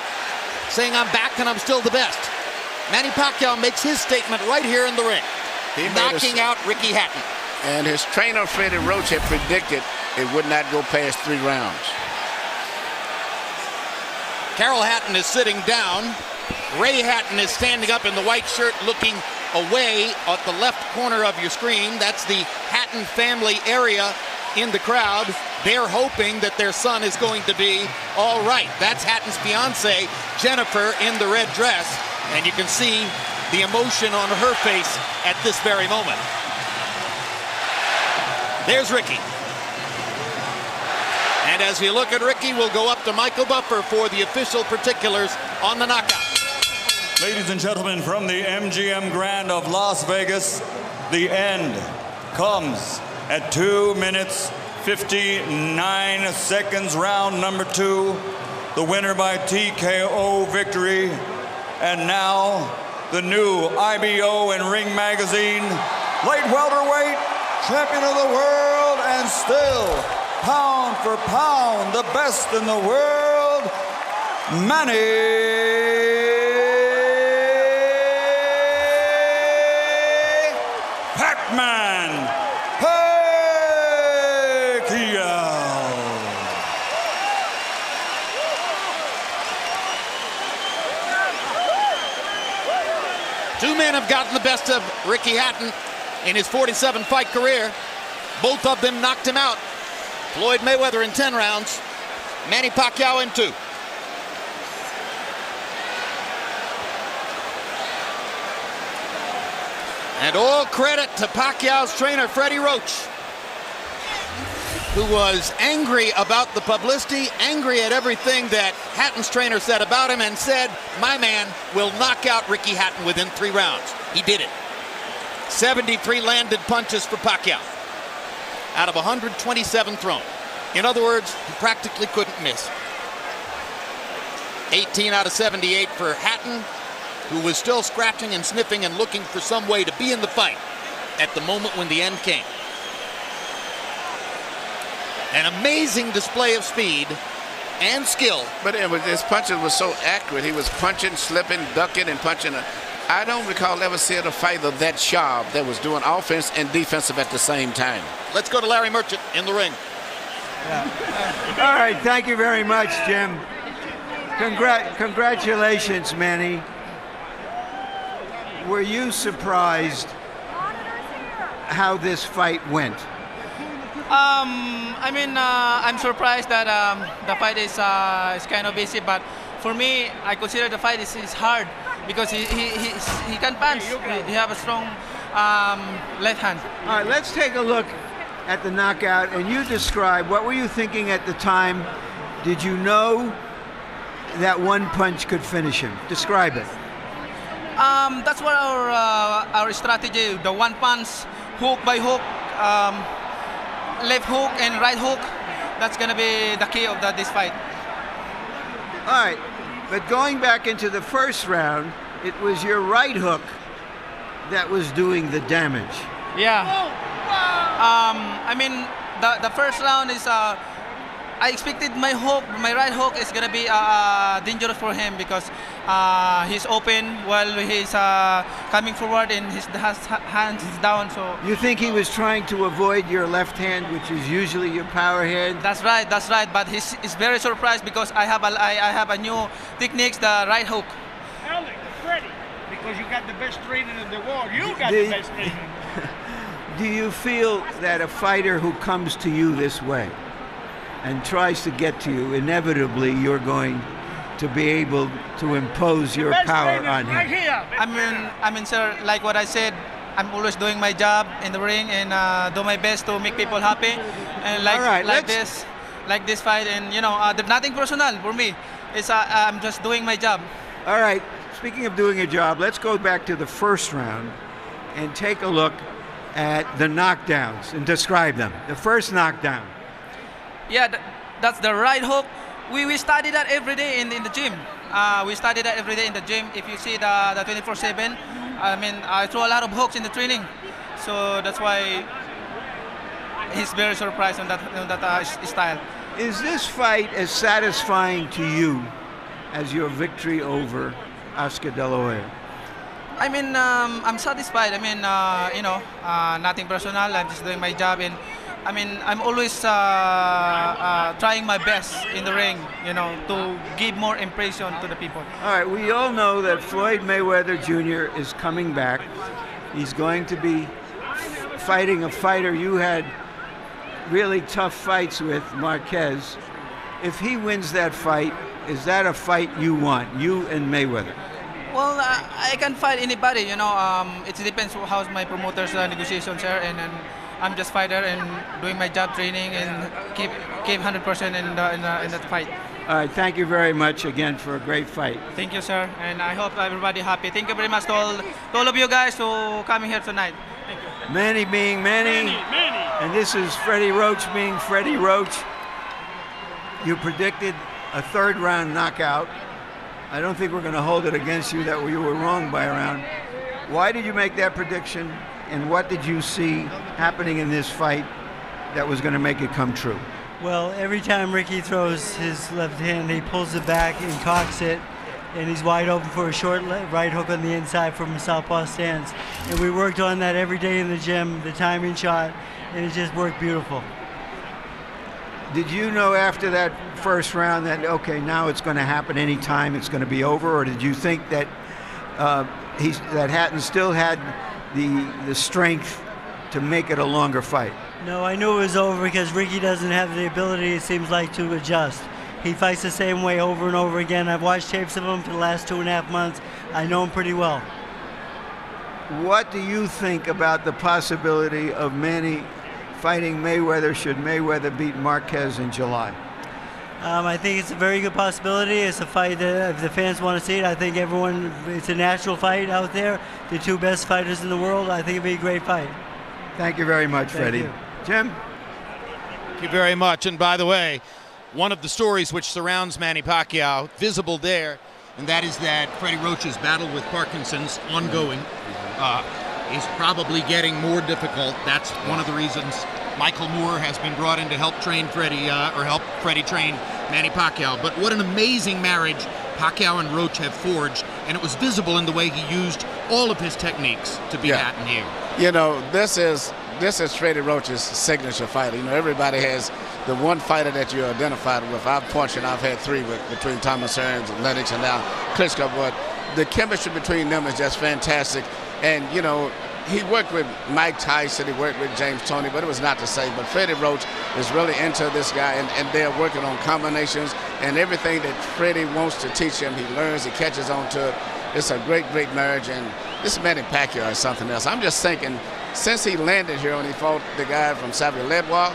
saying, I'm back and I'm still the best. Manny Pacquiao makes his statement right here in the ring, knocking out Ricky Hatton. And his trainer, Freddie Roach, had predicted it would not go past 3 rounds. Carol Hatton is sitting down. Ray Hatton is standing up in the white shirt looking away at the left corner of your screen. That's the Hatton family area in the crowd. They're hoping that their son is going to be all right. That's Hatton's fiance, Jennifer, in the red dress. And you can see the emotion on her face at this very moment. There's Ricky. And as we look at Ricky, we'll go up to Michael Buffer for the official particulars on the knockout. Ladies and gentlemen, from the MGM Grand of Las Vegas, the end comes at 2 minutes, 59 seconds, round number 2. The winner by TKO victory. And now, the new IBO and Ring Magazine light welterweight champion of the world, and still, pound for pound, the best in the world, Manny Pac-Man Pacquiao. 2 men have gotten the best of Ricky Hatton in his 47-fight career. Both of them knocked him out. Floyd Mayweather in 10 rounds, Manny Pacquiao in 2. And all credit to Pacquiao's trainer, Freddie Roach, who was angry about the publicity, angry at everything that Hatton's trainer said about him, and said, my man will knock out Ricky Hatton within 3 rounds. He did it. 73 landed punches for Pacquiao out of 127 thrown. In other words, he practically couldn't miss. 18 out of 78 for Hatton, who was still scratching and sniffing and looking for some way to be in the fight at the moment when the end came. An amazing display of speed and skill. But his punches were so accurate. He was punching, slipping, ducking, and punching. I don't recall ever seeing a fighter that sharp that was doing offense and defensive at the same time. Let's go to Larry Merchant in the ring. All right, thank you very much, Jim. Congratulations, Manny. Were you surprised how this fight went? I'm surprised that the fight is kind of easy, but for me, I consider the fight is hard because he can punch. He have a strong left hand. All right, let's take a look at the knockout, and you describe, what were you thinking at the time? Did you know that one punch could finish him? Describe it. That's what our strategy, the one punch, hook by hook, left hook and right hook. That's gonna be the key of this fight. All right, but going back into the first round, it was your right hook that was doing the damage. Yeah. The first round is I expected my right hook is gonna be dangerous for him because he's open while he's coming forward and his hands is down. So you think he was trying to avoid your left hand, which is usually your power hand? That's right. But he's very surprised because I have a new techniques, the right hook. Alex, Freddie, because you got the best training in the world. You got the best training. Do you feel that a fighter who comes to you this way and tries to get to you, inevitably you're going to be able to impose your power on him? Right here. Sir, like what I said, I'm always doing my job in the ring and do my best to make people happy. And like this fight, and there's nothing personal for me. It's I'm just doing my job. All right. Speaking of doing a job, let's go back to the first round and take a look at the knockdowns and describe them. The first knockdown. Yeah, that's the right hook. We study that every day in the gym. We study that every day in the gym. If you see the 24/7, I throw a lot of hooks in the training. So that's why he's very surprised on that style. Is this fight as satisfying to you as your victory over Oscar De La Hoya? I'm satisfied. Nothing personal. I'm just doing my job, and I'm always trying my best in the ring, to give more impression to the people. All right, we all know that Floyd Mayweather Jr. is coming back. He's going to be fighting a fighter you had really tough fights with, Marquez. If he wins that fight, is that a fight you want, you and Mayweather? Well, I can fight anybody, it depends how my promoter's negotiations are, and I'm just fighter and doing my job, training, and keep 100% in that fight. All right, thank you very much again for a great fight. Thank you, sir, and I hope everybody happy. Thank you very much to all of you guys who coming here tonight. Thank you. Manny being Manny, and this is Freddie Roach being Freddie Roach. You predicted a third round knockout. I don't think we're going to hold it against you that you were wrong by a round. Why did you make that prediction, and what did you see happening in this fight that was going to make it come true? Well, every time Ricky throws his left hand, he pulls it back and cocks it, and he's wide open for a short right hook on the inside from a southpaw stance. And we worked on that every day in the gym, the timing shot, and it just worked beautiful. Did you know after that first round that, okay, now it's going to happen anytime, it's going to be over, or did you think that that Hatton still had the strength to make it a longer fight? No, I knew it was over because Ricky doesn't have the ability, it seems like, to adjust. He fights the same way over and over again. I've watched tapes of him for the last 2.5 months. I know him pretty well. what do you think about the possibility of Manny fighting Mayweather should Mayweather beat Marquez in July? I think it's a very good possibility. It's a fight that if the fans want to see it, I think it's a natural fight out there. The two best fighters in the world. I think it'd be a great fight. Thank you very much, Freddie. Jim? Thank you very much. And by the way, one of the stories which surrounds Manny Pacquiao, visible there, and that is that Freddie Roach's battle with Parkinson's, ongoing, is probably getting more difficult. That's one of the reasons Michael Moore has been brought in to help train Freddie, or help Freddie train Manny Pacquiao. But what an amazing marriage Pacquiao and Roach have forged, and it was visible in the way he used all of his techniques to beat Hatton here. You know, this is Freddie Roach's signature fighter. You know, everybody has the one fighter that you're identified with. I've had 3 between Thomas Hearns and Lennox and now Klitschko, but the chemistry between them is just fantastic. And, you know, he worked with Mike Tyson, he worked with James Toney, but it was not the same. But Freddie Roach is really into this guy, and they're working on combinations, and everything that Freddie wants to teach him, he learns, he catches on to it. It's a great, great marriage, and this Manny Pacquiao is something else. I'm just thinking, since he landed here and he fought the guy from Xavier Ledwaba,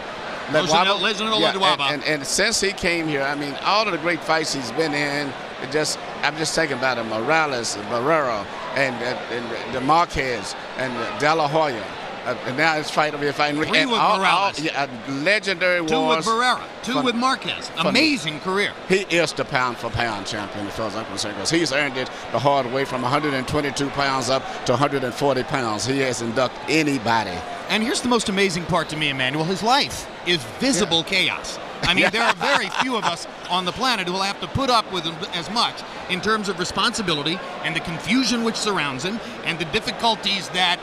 and since he came here, I mean, all of the great fights he's been in, I'm just thinking about him, Morales, Barrera, and the Marquez, and De La Hoya. And now it's fighting with Morales. Legendary wars. 2 with Barrera, 2 with Marquez. Amazing career. He is the pound-for-pound champion, as far as I'm concerned, because he's earned it the hard way from 122 pounds up to 140 pounds. He hasn't ducked anybody. And here's the most amazing part to me, Emmanuel. His life is visible chaos. I mean, there are very few of us on the planet who will have to put up with as much in terms of responsibility and the confusion which surrounds him and the difficulties that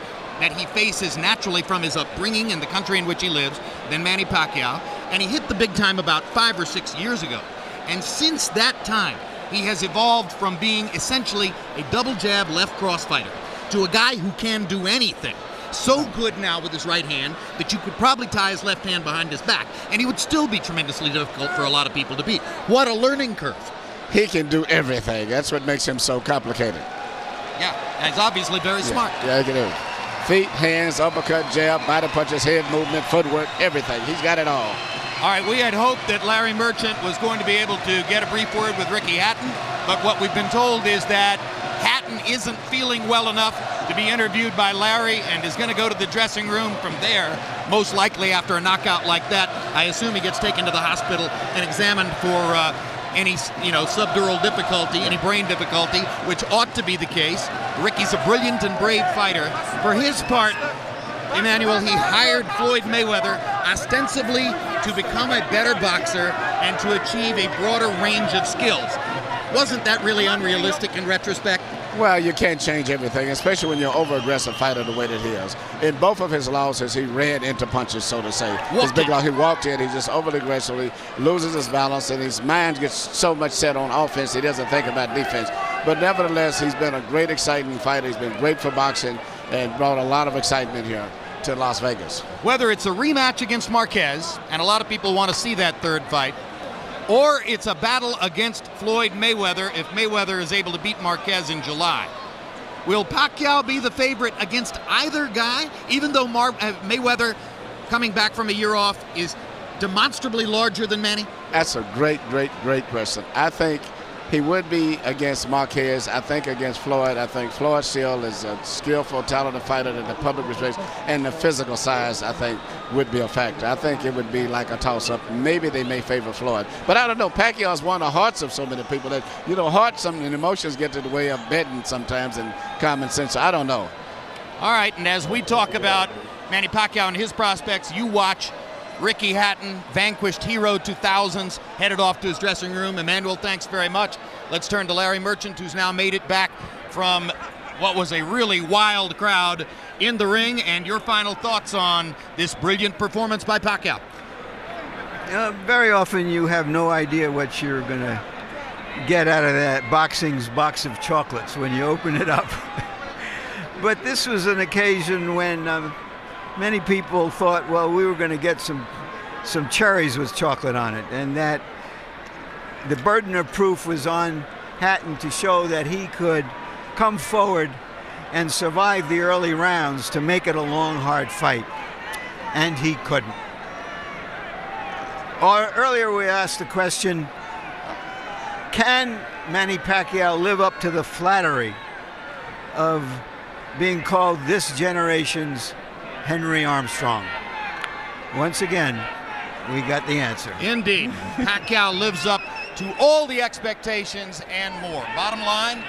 he faces naturally from his upbringing and the country in which he lives than Manny Pacquiao. And he hit the big time about 5 or 6 years ago. And since that time, he has evolved from being essentially a double jab left cross fighter to a guy who can do anything. So good now with his right hand that you could probably tie his left hand behind his back, and he would still be tremendously difficult for a lot of people to beat. What a learning curve. He can do everything. That's what makes him so complicated. Yeah, and he's obviously very smart. Yeah, he can do it. Feet, hands, uppercut, jab, body punches, head movement, footwork, everything. He's got it all. All right, we had hoped that Larry Merchant was going to be able to get a brief word with Ricky Hatton, but what we've been told is that Hatton isn't feeling well enough to be interviewed by Larry and is going to go to the dressing room from there, most likely after a knockout like that. I assume he gets taken to the hospital and examined for any subdural difficulty, any brain difficulty, which ought to be the case. Ricky's a brilliant and brave fighter. For his part, Emmanuel, he hired Floyd Mayweather ostensibly to become a better boxer and to achieve a broader range of skills. Wasn't that really unrealistic in retrospect? Well, you can't change everything, especially when you're an over-aggressive fighter the way that he is. In both of his losses, he ran into punches, so to say. His big loss, he walked in, he just overly aggressively loses his balance, and his mind gets so much set on offense, he doesn't think about defense. But nevertheless, he's been a great, exciting fighter. He's been great for boxing and brought a lot of excitement here to Las Vegas. Whether it's a rematch against Marquez, and a lot of people want to see that third fight, or it's a battle against Floyd Mayweather if Mayweather is able to beat Marquez in July. Will Pacquiao be the favorite against either guy, even though Mayweather, coming back from a year off, is demonstrably larger than Manny? That's a great, great, great question. I think he would be against Marquez. I think against Floyd. I think Floyd still is a skillful, talented fighter that the public respects, and the physical size, I think, would be a factor. I think it would be like a toss-up. Maybe they may favor Floyd. But I don't know. Pacquiao's won the hearts of so many people that, hearts and emotions get to the way of betting sometimes and common sense. So I don't know. All right, and as we talk about Manny Pacquiao and his prospects, you watch Ricky Hatton, vanquished hero 2000s, headed off to his dressing room. Emmanuel, thanks very much. Let's turn to Larry Merchant, who's now made it back from what was a really wild crowd in the ring, and your final thoughts on this brilliant performance by Pacquiao. Very often you have no idea what you're going to get out of that boxing's box of chocolates when you open it up. But this was an occasion when many people thought, well, we were going to get some cherries with chocolate on it, and that the burden of proof was on Hatton to show that he could come forward and survive the early rounds to make it a long, hard fight. And he couldn't. Earlier we asked the question, can Manny Pacquiao live up to the flattery of being called this generation's Henry Armstrong? Once again, we got the answer. Indeed. Pacquiao lives up to all the expectations and more. Bottom line,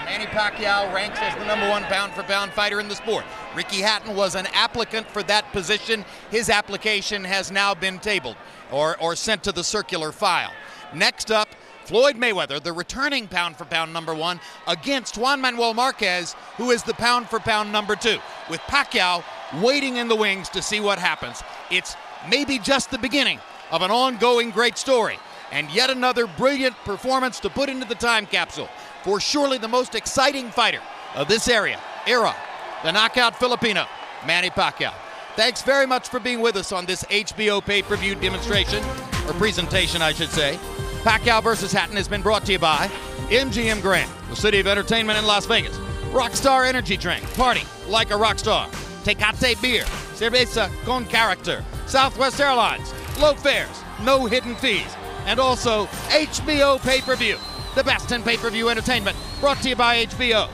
Manny Pacquiao ranks as the #1 pound-for-pound fighter in the sport. Ricky Hatton was an applicant for that position. His application has now been tabled or sent to the circular file. Next up, Floyd Mayweather, the returning pound-for-pound #1, against Juan Manuel Marquez, who is the pound-for-pound #2, with Pacquiao waiting in the wings to see what happens. It's maybe just the beginning of an ongoing great story, and yet another brilliant performance to put into the time capsule for surely the most exciting fighter of this era, the knockout Filipino, Manny Pacquiao. Thanks very much for being with us on this HBO pay-per-view demonstration, or presentation, I should say. Pacquiao versus Hatton has been brought to you by MGM Grand, the city of entertainment in Las Vegas. Rockstar Energy Drink, party like a rock star. Tecate Beer, cerveza con character. Southwest Airlines, low fares, no hidden fees. And also HBO pay-per-view, the best in pay-per-view entertainment, brought to you by HBO.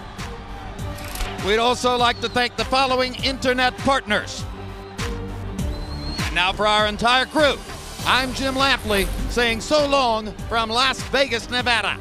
We'd also like to thank the following internet partners. Now for our entire crew, I'm Jim Lampley saying so long from Las Vegas, Nevada.